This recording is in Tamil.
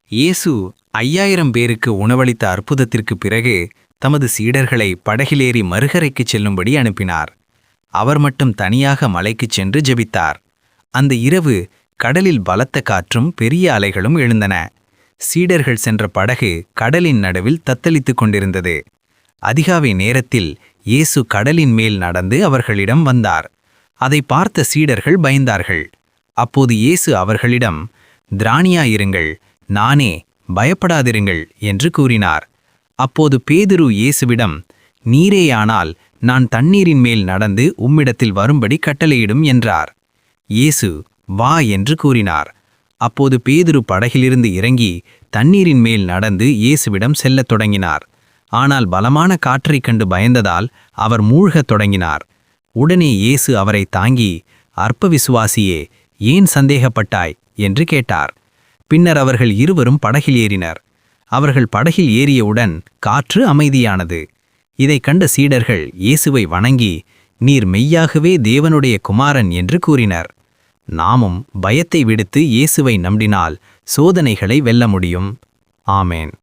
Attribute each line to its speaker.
Speaker 1: இயேசு 5000 பேருக்கு உணவளித்த அற்புதத்திற்குப் பிறகு தமது சீடர்களை படகிலேறி மறுகரைக்குச் செல்லும்படி அனுப்பினார். அவர் மட்டும் தனியாக மலைக்குச் சென்று ஜெபித்தார். அந்த இரவு கடலில் பலத்த காற்றும் பெரிய அலைகளும் எழுந்தன. சீடர்கள் சென்ற படகு கடலின் நடுவில் தத்தளித்துக் கொண்டிருந்தது. அதிகாலை நேரத்தில் இயேசு கடலின் மேல் நடந்து அவர்களிடம் வந்தார். அதை பார்த்த சீடர்கள் பயந்தார்கள். அப்போது இயேசு அவர்களிடம், "திராணியாயிருங்கள், நானே, பயப்படாதிருங்கள்" என்று கூறினார். அப்போது பேதுரு இயேசுவிடம், "நீரேயானால் நான் தண்ணீரின் மேல் நடந்து உம்மிடத்தில் வரும்படி கட்டளையிடும்" என்றார். இயேசு, "வா" என்று கூறினார். அப்போது பேதுரு படகிலிருந்து இறங்கி தண்ணீரின் மேல் நடந்து இயேசுவிடம் செல்லத் தொடங்கினார். ஆனால் பலமான காற்றைக் கண்டு பயந்ததால் அவர் மூழ்கத் தொடங்கினார். உடனே இயேசு அவரை தாங்கி, "அற்ப விசுவாசியே, ஏன் சந்தேகப்பட்டாய்?" என்று கேட்டார். பின்னர் அவர்கள் இருவரும் படகில் ஏறினர். அவர்கள் படகில் ஏறியவுடன் காற்று அமைதியானது. இதைக் கண்ட சீடர்கள் இயேசுவை வணங்கி, "நீர் மெய்யாகவே தேவனுடைய குமாரன்" என்று கூறினர். நாமும் பயத்தை விடுத்து இயேசுவை நம்பினால் சோதனைகளை வெல்ல முடியும். ஆமென்.